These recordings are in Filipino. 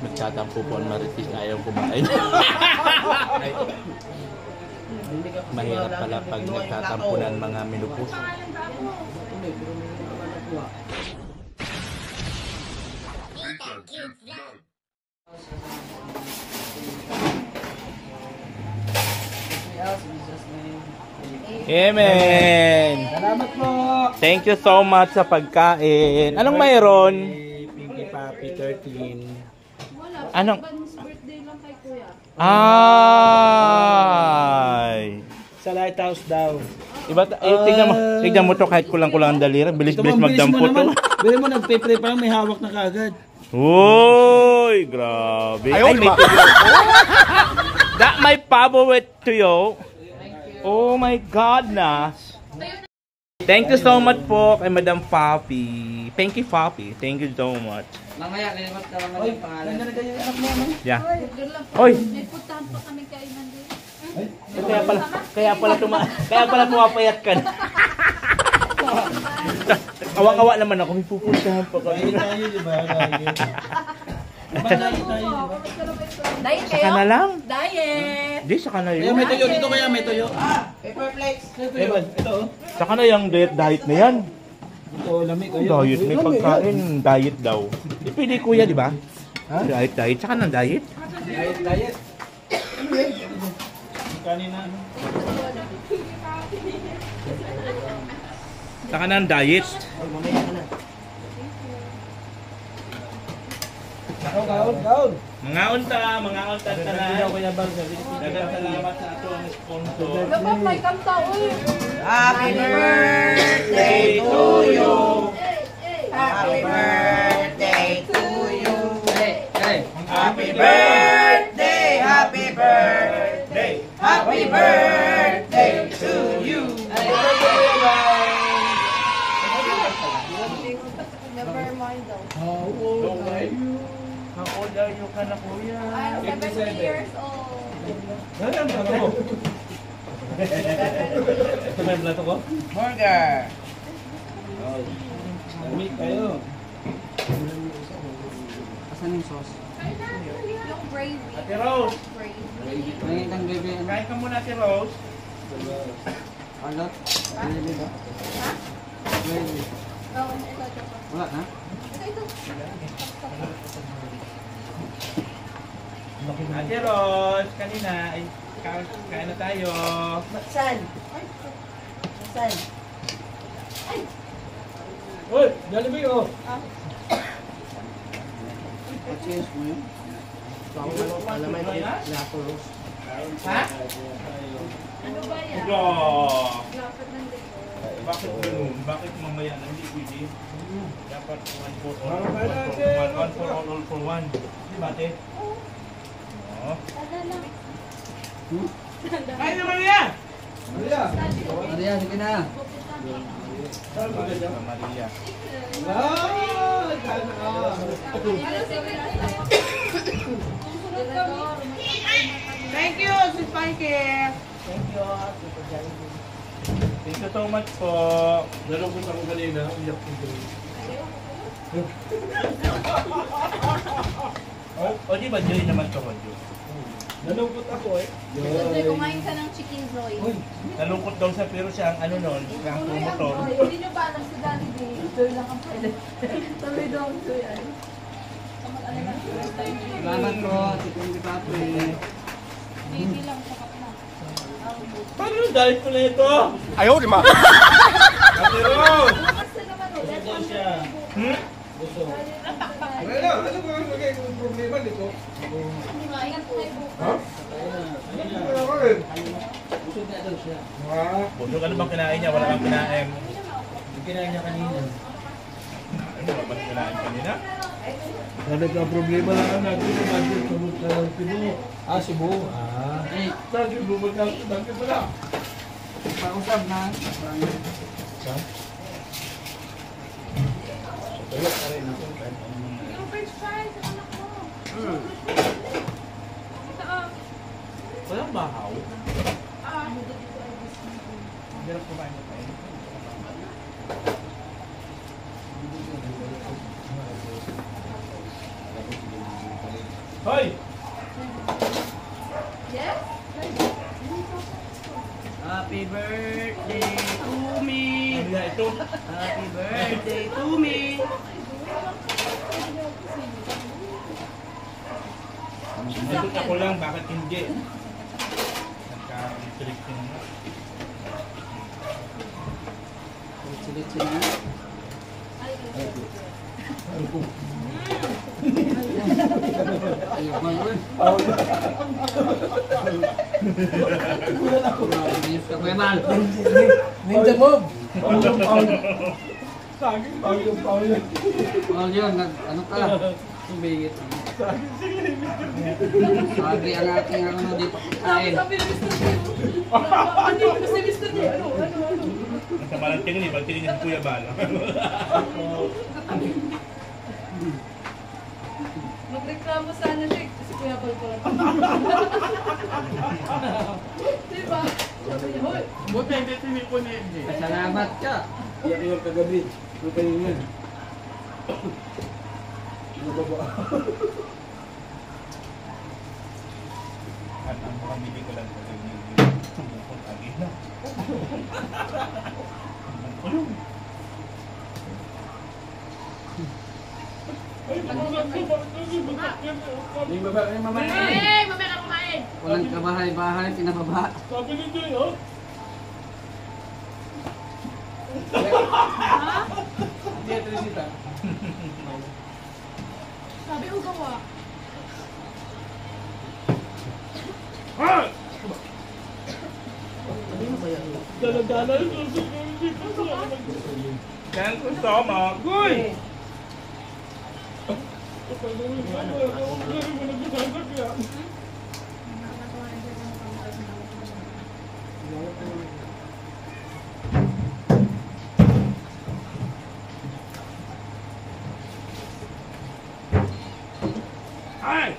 Nagtatampo po ang Marites na ayaw kumain. Mahirap pala pag nagtatampunan mga menopause. Amen! Salamat po! Thank you so much sa pagkain. Anong mayroon? Pinky Papi 13. Anong? birthday lang kay Kuya. Ay! Sa lighthouse daw. Iba, tignan mo to kahit kulang-kulang ang daliri. Bilis-bilis magdampo to. Bili mo, nagpe-pray pa lang, may hawak na kagad. Uy, grabe. Ay, may tuyo. That my favorite tuyo. Oh my God na. Thank you so much po kay Madam Papi. Thank you, Papi. Thank you so much. Mamaya, nilimat ka naman yung pangalan. Ganda na kayo yung anak mo, ano? Yeah. Oy! Oy! May putahan pa kami kainan din. Kaya pala pumapayat ka na. Awang-awa naman ako, may pupuntahan pa kami. Tayo, di ba? Tayo, di ba? Diet kayo? Saka na lang. Diet! Di, saka na Kaya yun. may tuyo dito, kaya may tuyo. Paper plates. Evan, ito oh. Saka na yung diet na yan. Ito, lamig kayo. Diet, may pagkain. Diet daw. Pili kuya, di ba? Diet. Saka ng diet. Diet. Kanina, ano? Saka ng diet. Gaon. Mga unta tanan. Kaya bang Daghang salamat sa ato ang sponsor. Dapat may kanta, uy! Happy birthday to you. Happy birthday to you. Happy birthday, happy birthday, happy birthday to you. Never mind daw. How old are you ka na kuya? I'm 70 years old. Dalam ka mo. Ito may plato ko? Burger. Lamig kayo. Asan yung sauce? Yung gravy. Ate Rose, Gravy. May itang gravy. kain ka muna Ate Rose. Alot? Gravy ba? Ha? Gravy. Oo, ito. Wala na? Ito. Ate Rose, kanina, ay, kain na tayo. Saan? Saan? Uy, Jollibee oh. Change mo yun? Alam mo yun? Ha? Ano ba yan? Ito. Lapit ng dito. Bakit ganun? Bakit mamaya na hindi pwede? Dapat one for all. One for all for one. Di ba, ate? Oo. Tala lang. Kain naman yan! Maria, sige na. Maria. Thank you, Sis Panky. Thank you so much po. Nalungkot ako kanina, umiyak ko. O di ba, Joy naman to, Joy? Nalungkot ako eh. Kasi kumain ka ng chicken Zoy. Nalungkot daw siya pero siya ang ano nun, ang promotor. Hindi nyo ba alam sa Danny Day? Zoy lang ang pwede. Sabi daw ang Zoy ay. Salamat po, Chicken di Papi. Baby lang sa kapna. Paano yung diet ko na ito? Ayaw, di ma. Ate Rose! Basta naman ulit. Gusto siya. Gusto. Wala. Ano ba ang magiging problema dito? Ingat po. Ha? Gusto niya daw siya. Busog ano bang kinain niya? Wala kang kinain. Yung kinain niya kanina. Ano ba bang kinain kanina? Problema lang natin yung budget sa Cebu. Ah, Cebu. Ah. Saan yung bumagay sa budget pala? Pausap na. Tayo ka rin ako. Yung french fries, anak mo. Walang bahaw. Ah. Hirap kumain mo tayo. Hoy! Yes? Happy birthday to me. Ano na ito? Happy birthday to me. Ito ako lang, bakit hindi? Nagka-restriction na. Sulit-sulit na. Ayun ba yun? Ayos ka, Kuya Mal. Ninja move! Saging, Paul. Oh, yun, ano ka? Sumigit. Sabi ang aking ano, di pa kain. Sabi ni Mr. Tito. Ano si Mr. Tito? Ang sama ng tingin, pag tingin si Kuya Bala. Magreklamo sana siya kasi Kuya Bal pala. Diba? Sabi niya, hoy. Buti hindi tinipon ni MJ. Salamat ka. Iyak yung kagabi. Ito kayo yun. Nababa. At ang pamili ko lang ito yung bukod agin na. Yung baba, yung mama. Hey, mamaya ka kumain. Walang kabahay-bahay, pinababa. Sabi ni Joy, oh. Hindi, Trisita. Sabi ko gawa. Dala-dala yung susunod. Thank you so much. Uy! Ay!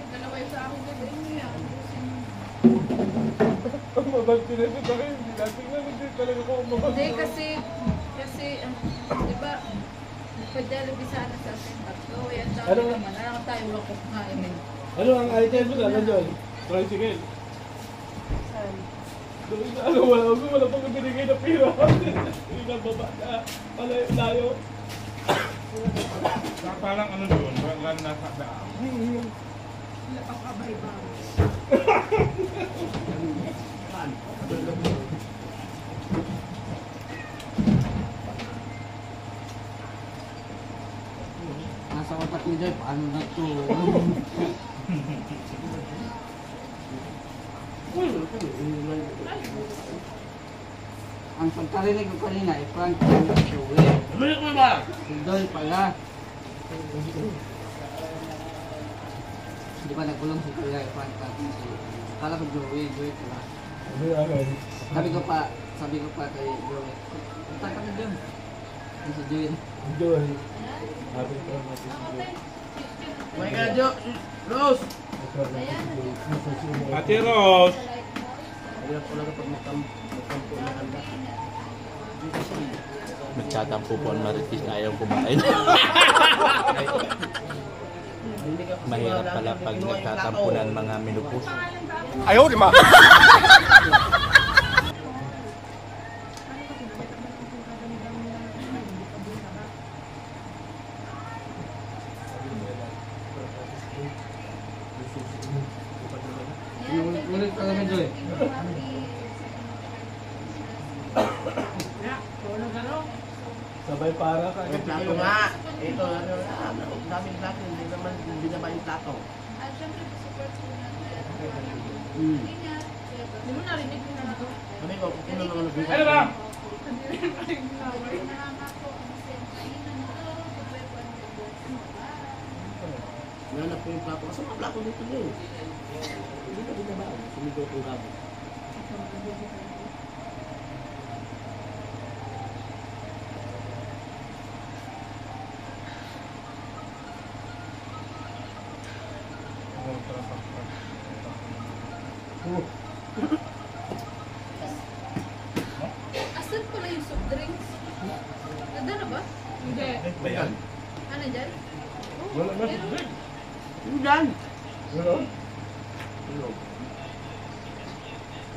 Dalawa yung sa akin gabi. Ang mabanti na ito tayo, hindi natin nga, hindi talaga ko umabanti. Hindi kasi, di ba, nagpa-Jollibee sana sa ating tatlo. Yan sabi Ano? naman, alam tayo wala ko kumain. Ano ang item mo na, Joy? Tricycle. Ano, wala pang binigay na pira. Hindi na baba na, malayo. Parang ano doon, parang nasa daan. Wala pang kabay-bay. Nasa otak ni Joy, paano na ito? Ang pagkarinig ko kanina, i-prank ko na Joey. Balik mo ba? Si Joy pala. Di ba nagkulong si Kuya, i-prank natin si... Akala ko Joey pala. Sabi ko pa kay Joey, punta kami dyan. Yung si Joey. Joy. Happy birthday. My God, Jo! Rose! Ate Rose! Hirap ko lang kapag magkampo na kanta. Nagtatampo po ang Maritis, ayaw kumain. Mahirap pala pag nagtatampo ng mga menopause. Ayaw, di ba? Ulit ka naman, Joy. Sabay para ka. Yung plato nga. Ito, daming plato. Hindi naman binaba yung plato. At syempre, support ko na. Hmm. Hindi mo narinig ko na ito. Sabi ko, kung ano naman nabigay. Ano ba? Nanap ko yung plato. Kasi mga plato dito yun. Hindi ka binaba. Sumigaw kong gabo. Asan pala yung soft drinks? Nada na ba? Hindi. Ba yan? Ano dyan? Wala na. Meron. Yung dyan. Ano? Ano?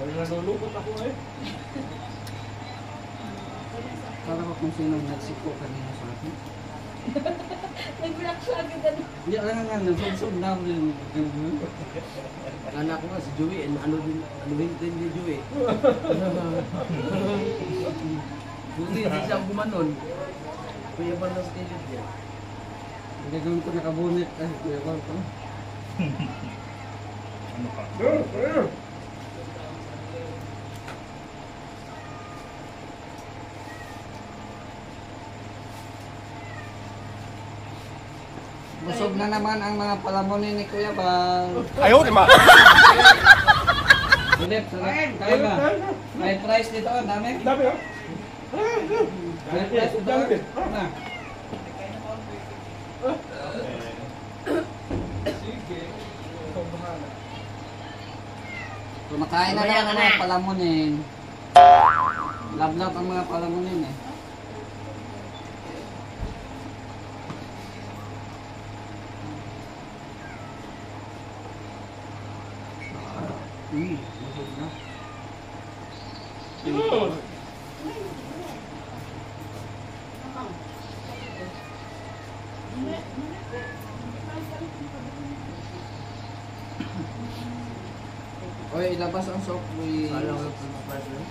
Kaya nalulungkot ako eh. Para ko kung sino nagsiko kanina sa akin. Nag-block siya agad ano. Hindi, nga, nagsubsob na ako yung gano'n. Kala ko nga si Joey, ano din ni Joey. Buti hindi siya gumanon. Kuya ba na schedule niya? Gagawin ko nakabunit. Ay, kuya ko. Ano ka? Ayun! Busog na naman ang mga palamunin ni Kuya Bang. Ayaw, di ba? Philip, sarap. Kaya ba? May price dito, ang dami. Dami ah! May price dito. Na. Kumakain na lang ang mga palamunin. Love-love ang mga palamunin eh. Busog na. Ayun! Oy, ilabas ang soft boy. Kala ko yung price na.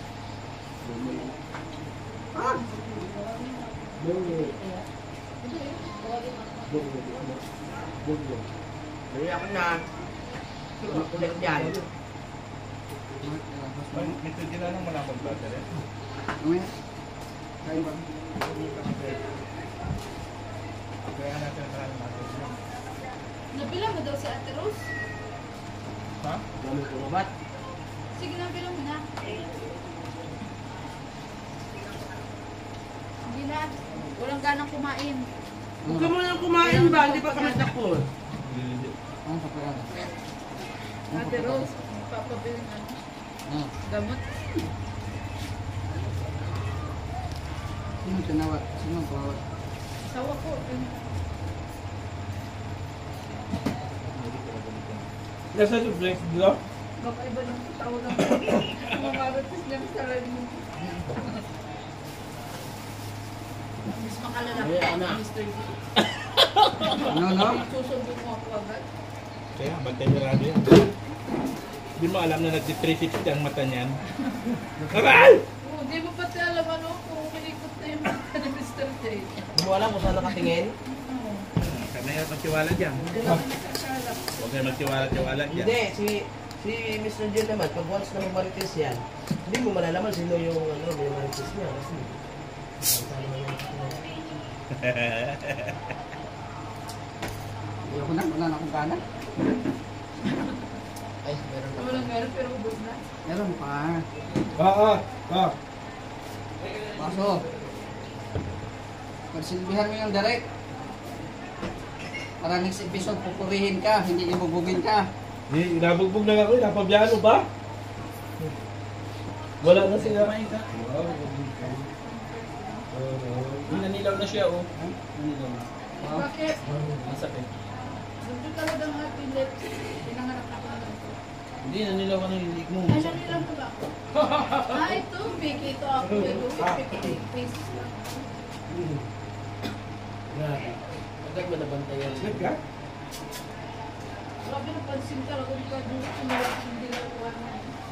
Dali ako na. Makulit yan. May tugila nang wala akong brother eh. Uy. Kain ba? Kaya natin ang maraming natin. Nabilang mo daw si Ate Rose? Ha? Gamit ko ba? Sige, nabilang mo na. Hindi na. Walang ganang kumain. Huwag ka muna kumain ba? Hindi pa kami tapos. Ano sa pera? Ate Rose, papabiling ano. Ah, Gamot. sino tinawag? Sino tawag? Sawa ko. Nasa yung flex dito? Baka iba ng tawag ng mamaratis niya sa rin mo. Mas makalala Ay, pa, anak. Mr. D. Ano? Susundo mo ako agad. Kaya, bantay mo rado yan. Hindi mo alam na nag-360 ang mata niyan. Aray! Oh, di mo pati alam ano kung umilikot na yung mata ni Mr. J. Hindi mo alam kung saan nakatingin? Kaya na magtiwala dyan. Hindi naman nakakalap. Huwag kayo magtiwala-tiwala dyan. Hindi, si Mr. Jen naman, pag once na marites yan, hindi mo malalaman sino yung may marites niya. Kasi, saan naman yung Ayoko na, wala na akong gana. ay, meron ka. Walang meron pero ubod na. Meron pa. Ah. Paso. Pagsilbihan mo yung direct. Para next episode, pupurihin ka, hindi ibubugin ka. Nabugbog na ako, napabiyano ba? Wala na sila. Nanilaw na siya, oh. Nanilaw na. Bakit? Masakit. Doon talagang happy lips. Pinangarap na ako na lang ito. Hindi, nanilaw ka ng lilig mo. Ay, nanilang mo ba ako? Ito, big. Ito ako. Ito, 50 pesos lang. Agad mo nabantayan. Snap ka? Grabe na pansin talaga. Hindi ka doon sumulak. Hindi na kuha na.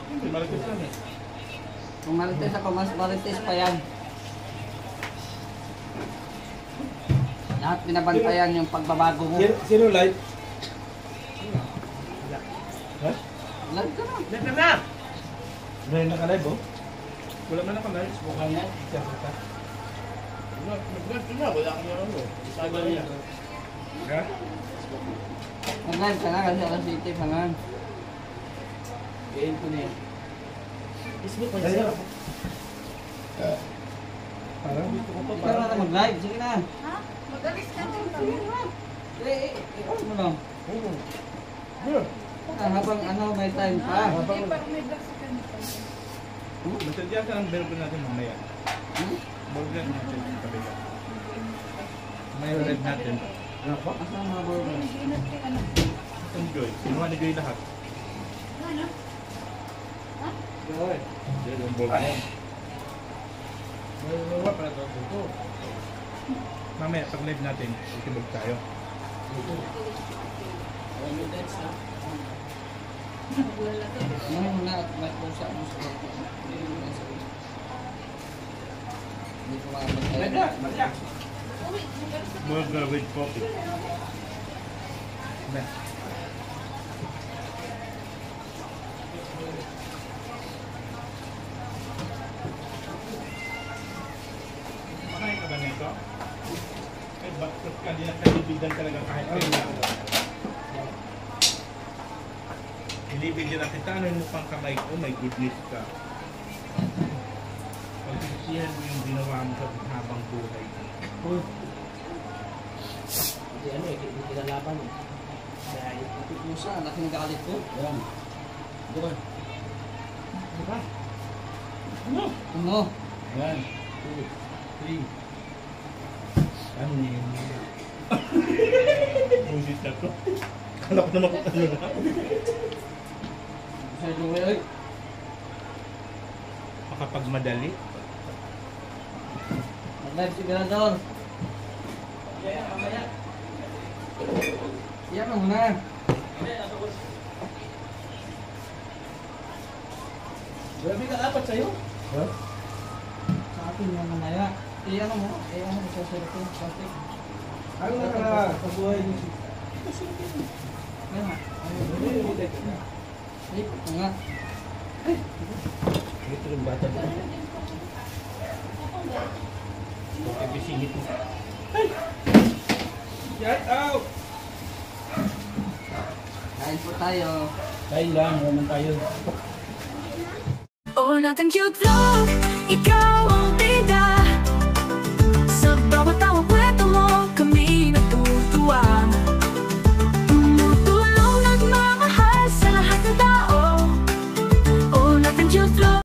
Hindi, malagay lang eh. Kung marites ako, mas marites pa yan. Lahat binabantayan yung pagbabago mo. Sino live? Ha? Live ka na. Live na! May naka-live oh? Wala man ako guys. Bukan yan. Nag-live na, wala kang ano. Sabi niya. Ha? Mag-live ka na kasi alas 8 pa nga. Gain ko na yan. Facebook pa Kaya. siya. Parang dito ko pa. Ikaw na mag-live. Sige na. Ha? Magalis ka din. On mo lang. Habang ano, may time pa. Hindi, parang may black sa kanito. Basta diyan ka ng verbo natin mamaya. Hmm? Burger natin yung kabila. Ngayon live natin. Ano po? Asan ang mga burger? Ingat kay ano. Enjoy. Sinuha ni Joy lahat. Ano? Ha? Ay. Yan yung burger. Wala pala ito. Mamaya, pag live natin, itibog tayo. Wala to. Ano muna at may pusa mo sa burger. Hindi ko makapagkaya. Uy, magaling sa Burger with coffee. Ba? Makain ka ba nito? Ay, bakit ka din ang kaibigan talaga kahit kailan. Nilibigyan na kita, ano yung mukhang kamay ko, may goodness ka. Pagsisihan mo yung ginawa mo sa habang buhay. Uy. Hindi ano eh, hindi kinalaban eh. Kaya yun. Ito pusa, laking galit ko. Yan. Ito ba? Ano? Yan. 2, 3. Ano yun? Busit na to. Kala ko naman kung ano na. Sa'yo luwi, oy. Makapagmadali. Mag-live si Galador. Yan mo na. Grabe ka dapat sa'yo. Ha? Sa akin yung manaya. Ano mo? Ano mo sa sarap ko? Plastic. Ano na ka sa buhay niyo? Yan nga. Ay, ito nga. Ito yung bata ba? Okay, bisingit mo. Shout out! Kain po tayo. Kain lang, naman tayo. Oh, nothing cute vlog. Ikaw